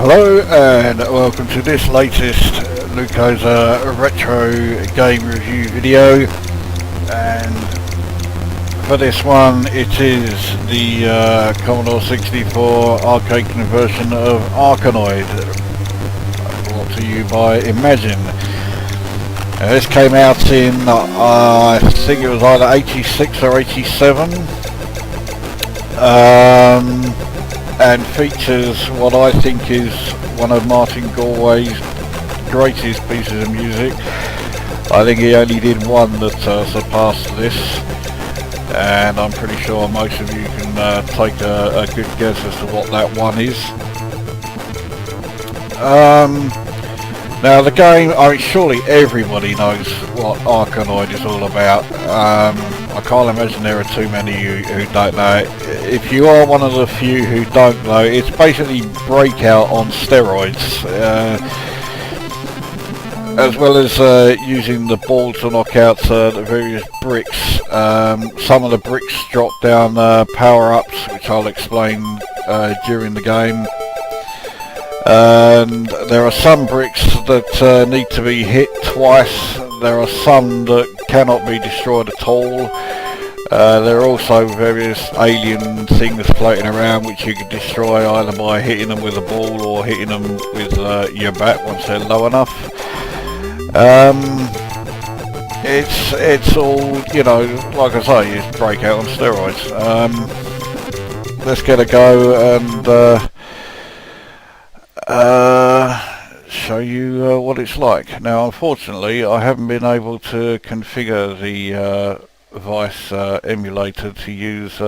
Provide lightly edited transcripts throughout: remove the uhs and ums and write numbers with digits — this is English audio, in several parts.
Hello and welcome to this latest Lukozer retro game review video, and for this one it is the Commodore 64 arcade conversion of Arkanoid, brought to you by Imagine. This came out in I think it was either 86 or 87. And features what I think is one of Martin Galway's greatest pieces of music. I think he only did one that surpassed this, and I'm pretty sure most of you can take a good guess as to what that one is. Now the game, I mean, surely everybody knows what Arkanoid is all about. I can't imagine there are too many who don't know it. If you are one of the few who don't know, it's basically Breakout on steroids, as well as using the ball to knock out the various bricks. Some of the bricks drop down power-ups, which I'll explain during the game. And there are some bricks that need to be hit twice. There are some that cannot be destroyed at all. There are also various alien things floating around which you can destroy either by hitting them with a ball or hitting them with your bat once they're low enough. It's all, you know, like I say, it's Breakout on steroids. Let's get a go and show you what it's like. Now unfortunately I haven't been able to configure the Vice emulator to use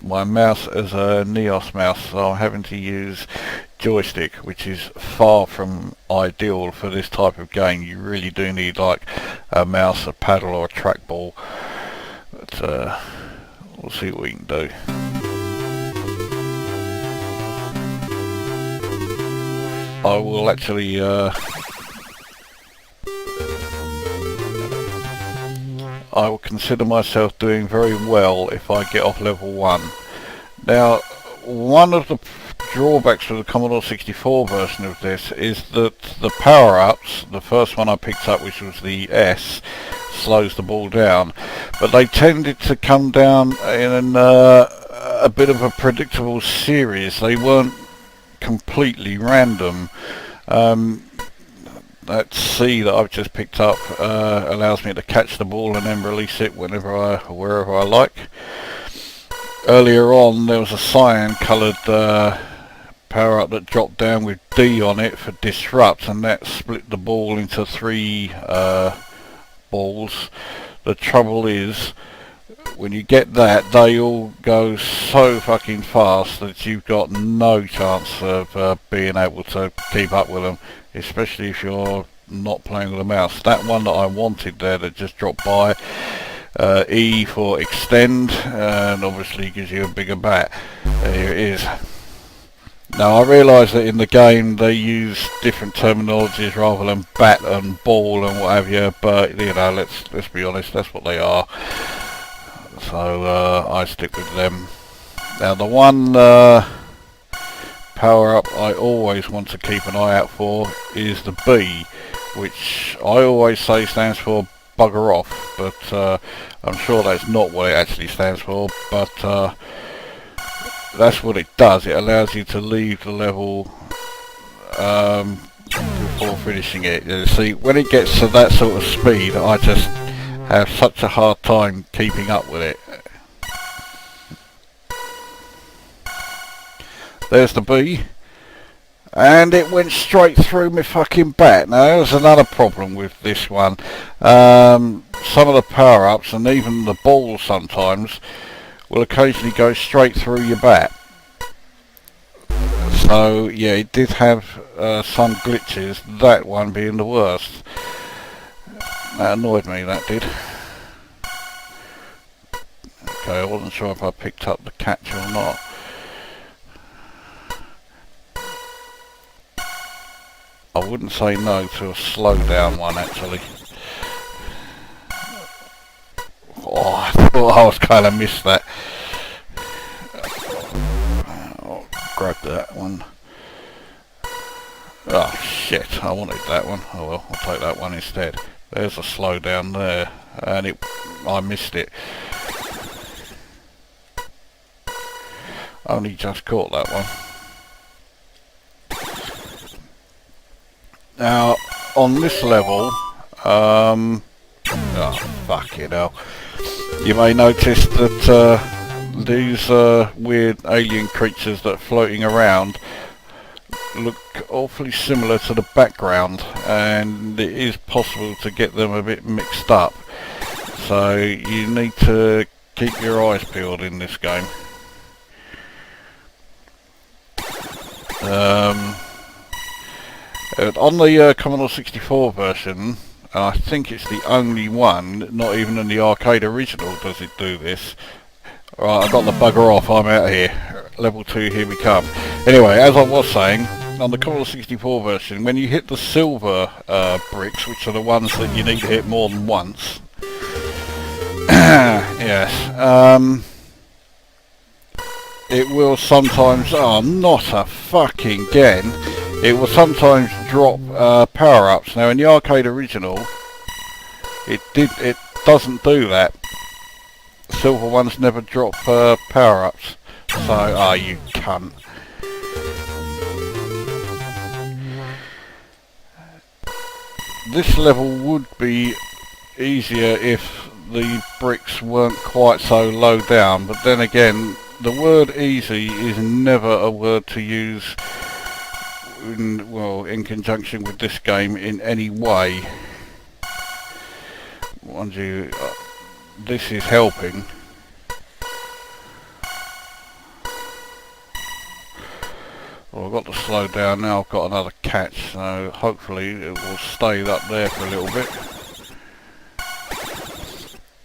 my mouse as a Neos mouse, so I'm having to use joystick, which is far from ideal for this type of game. You really do need like a mouse, a paddle or a trackball, but we'll see what we can do. I will actually I will consider myself doing very well if I get off level 1. Now, one of the drawbacks of the Commodore 64 version of this is that the power-ups, the first one I picked up, which was the S, slows the ball down, but they tended to come down in a bit of a predictable series. They weren't completely random. That C that I've just picked up allows me to catch the ball and then release it wherever I like. Earlier on there was a cyan coloured power up that dropped down with D on it for disrupt, and that split the ball into 3 balls. The trouble is, when you get that, they all go so fucking fast that you've got no chance of being able to keep up with them, especially if you're not playing with a mouse. That one that I wanted there that just dropped by, E for extend, and obviously gives you a bigger bat. There it is. Now I realise that in the game they use different terminologies rather than bat and ball and what have you, but you know, let's be honest, that's what they are. So I stick with them. Now the one power up I always want to keep an eye out for is the B, which I always say stands for bugger off, but I'm sure that's not what it actually stands for, but that's what it does. It allows you to leave the level before finishing it. You see, when it gets to that sort of speed, I just have such a hard time keeping up with it. There's the B, and it went straight through my fucking bat. Now there's another problem with this one. Some of the power-ups and even the balls sometimes will occasionally go straight through your bat. So yeah, it did have some glitches, that one being the worst. That annoyed me, that did. Okay, I wasn't sure if I picked up the catch or not. I wouldn't say no to a slow down one actually. Oh, I thought I was kind of missed that. I'll grab that one. Oh shit, I wanted that one. Oh well, I'll take that one instead. There's a slow down there, and I missed it. Only just caught that one. Now, on this level, oh fucking hell. You may notice that these weird alien creatures that are floating around look awfully similar to the background, and it is possible to get them a bit mixed up. So you need to keep your eyes peeled in this game. On the Commodore 64 version, and I think it's the only one, not even in the arcade original does it do this. Right, I've got the bugger off, I'm out of here. Level 2, here we come. Anyway, as I was saying, on the Commodore 64 version, when you hit the silver bricks, which are the ones that you need to hit more than once, yes, it will sometimes, not a fucking again, it will sometimes drop power-ups. Now in the arcade original, it doesn't do that. Silver ones never drop power-ups. So, you cunt. This level would be easier if the bricks weren't quite so low down, but then again, the word easy is never a word to use in conjunction with this game in any way. Mind you, this is helping. Well, I've got to slow down now, I've got another catch, so hopefully it will stay up there for a little bit.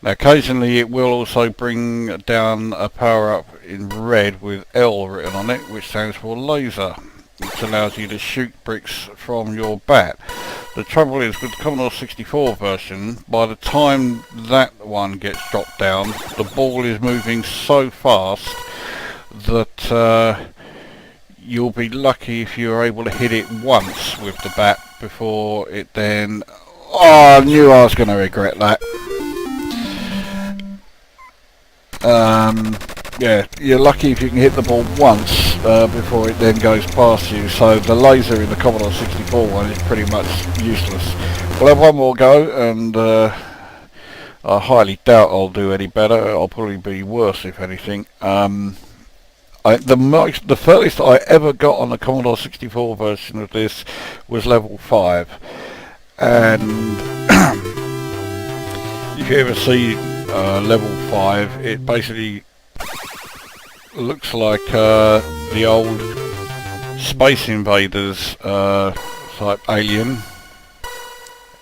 Now occasionally it will also bring down a power up in red with L written on it, which stands for laser, which allows you to shoot bricks from your bat. The trouble is with the Commodore 64 version, by the time that one gets dropped down, the ball is moving so fast that you'll be lucky if you're able to hit it once with the bat before it then... Oh, I knew I was going to regret that. Yeah, you're lucky if you can hit the ball once before it then goes past you, so the laser in the Commodore 64 one is pretty much useless. We'll have one more go, and I highly doubt I'll do any better. I'll probably be worse if anything. The furthest I ever got on the Commodore 64 version of this was level 5, and if you ever see level 5, it basically looks like the old Space Invaders type alien,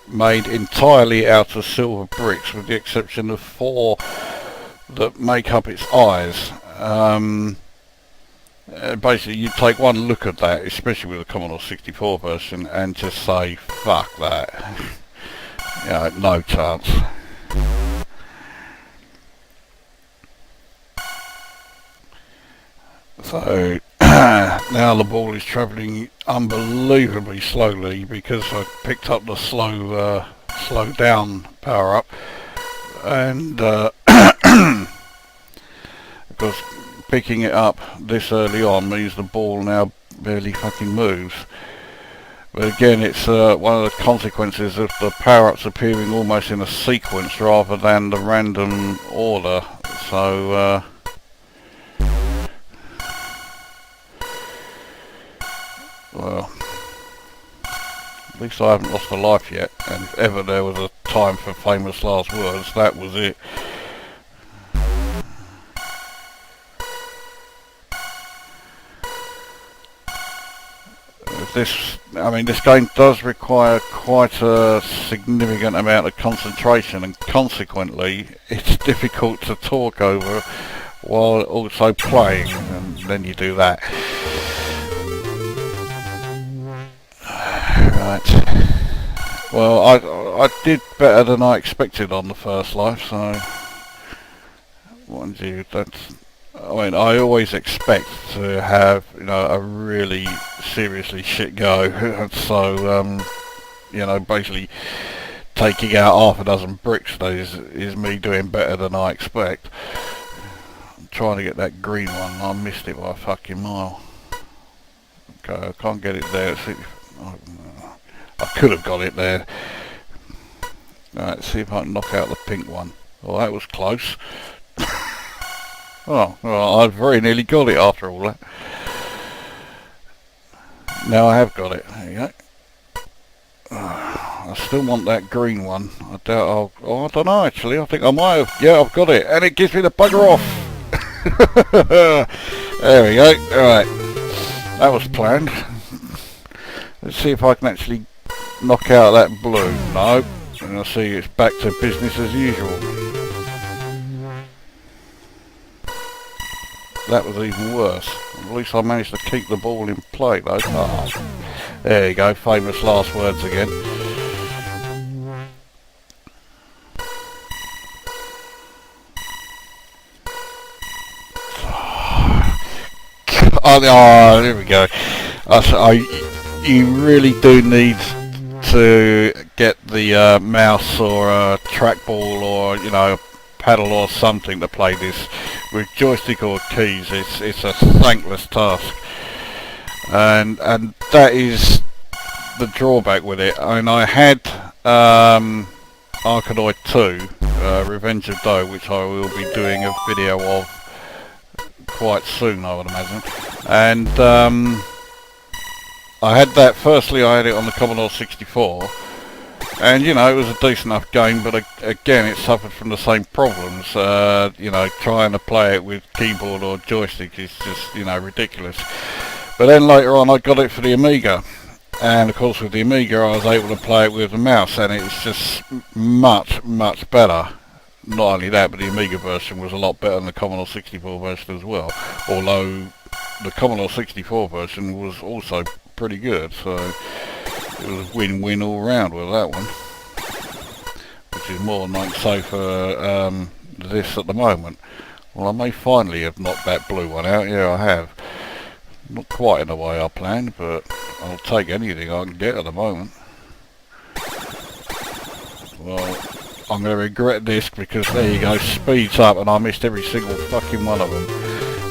made entirely out of silver bricks with the exception of 4 that make up its eyes. Basically you take one look at that, especially with the Commodore 64 version, and just say fuck that. Yeah, no chance. So now the ball is travelling unbelievably slowly because I picked up the slow down power up, and because picking it up this early on means the ball now barely fucking moves. But again, it's one of the consequences of the power-ups appearing almost in a sequence rather than the random order. So well, at least I haven't lost a life yet, and if ever there was a time for famous last words, that was it. This game does require quite a significant amount of concentration, and consequently it's difficult to talk over while also playing, and then you do that. Right. Well, I did better than I expected on the first life, so mind you, that's I mean, I always expect to have, you know, a really seriously shit go. So, you know, basically taking out half a dozen bricks is me doing better than I expect. I'm trying to get that green one. I missed it by a fucking mile. Okay, I can't get it there. I could have got it there. Alright, see if I can knock out the pink one. Oh, that was close. Oh, well, I very nearly got it after all that. Now I have got it. There you go. I still want that green one. I doubt I'll... Oh, I don't know actually. I think I might have... Yeah, I've got it. And it gives me the bugger off. There we go. Alright. That was planned. Let's see if I can actually knock out that blue. No. And I see it's back to business as usual. That was even worse. At least I managed to keep the ball in play though. Oh. There you go, famous last words again. Oh, there we go. You really do need to get the mouse or a trackball or, you know, paddle or something to play this with joystick or keys. It's a thankless task, and that is the drawback with it. I mean, I had Arkanoid 2, Revenge of Doe, which I will be doing a video of quite soon, I would imagine, and I had that. Firstly, I had it on the Commodore 64. And, you know, it was a decent enough game, but again, it suffered from the same problems. You know, trying to play it with keyboard or joystick is just, you know, ridiculous. But then later on, I got it for the Amiga. And, of course, with the Amiga, I was able to play it with the mouse, and it's just much, much better. Not only that, but the Amiga version was a lot better than the Commodore 64 version as well. Although, the Commodore 64 version was also pretty good, so... It was a win-win all round with that one, which is more than I can say for this at the moment. Well, I may finally have knocked that blue one out. Yeah, I have. Not quite in the way I planned, but I'll take anything I can get at the moment. Well, I'm going to regret this because there you go, speeds up, and I missed every single fucking one of them.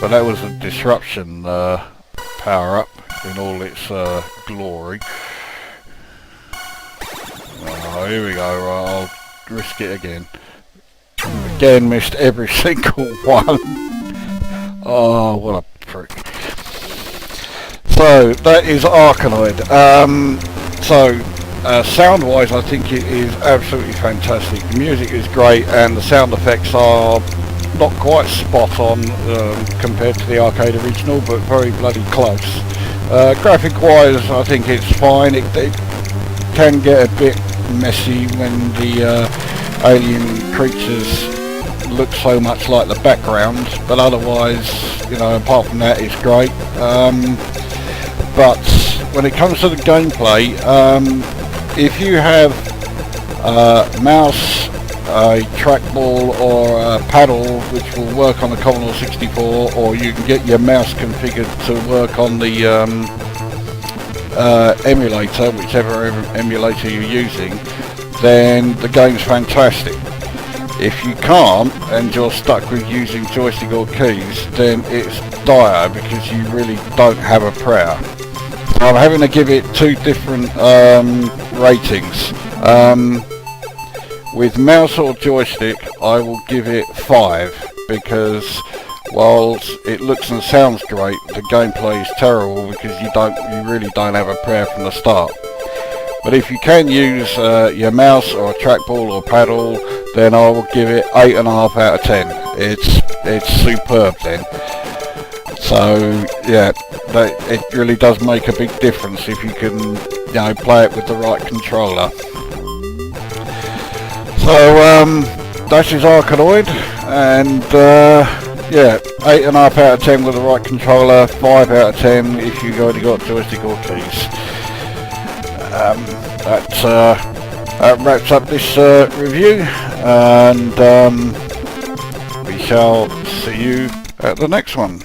But that was a disruption power-up in all its glory. Oh, here we go, right, I'll risk it again. Again, missed every single one. Oh, what a prick. So, that is Arkanoid. Sound-wise, I think it is absolutely fantastic. The music is great, and the sound effects are not quite spot on compared to the arcade original, but very bloody close. Graphic-wise, I think it's fine. It can get a bit messy when the alien creatures look so much like the background, but otherwise, you know, apart from that, it's great. But when it comes to the gameplay, if you have a mouse, a trackball or a paddle which will work on the Commodore 64, or you can get your mouse configured to work on the emulator, whichever emulator you're using, then the game's fantastic. If you can't and you're stuck with using joystick or keys, then it's dire because you really don't have a prayer. So I'm having to give it two different ratings. With mouse or joystick, I will give it 5 because whilst it looks and sounds great, the gameplay is terrible because you really don't have a prayer from the start. But if you can use your mouse or a trackball or paddle, then I will give it 8.5 out of 10. It's superb then. So yeah, it really does make a big difference if you can, you know, play it with the right controller. So that is Arkanoid, and yeah, 8.5 out of 10 with the right controller, 5 out of 10 if you've already got joystick or keys. That wraps up this review, and we shall see you at the next one.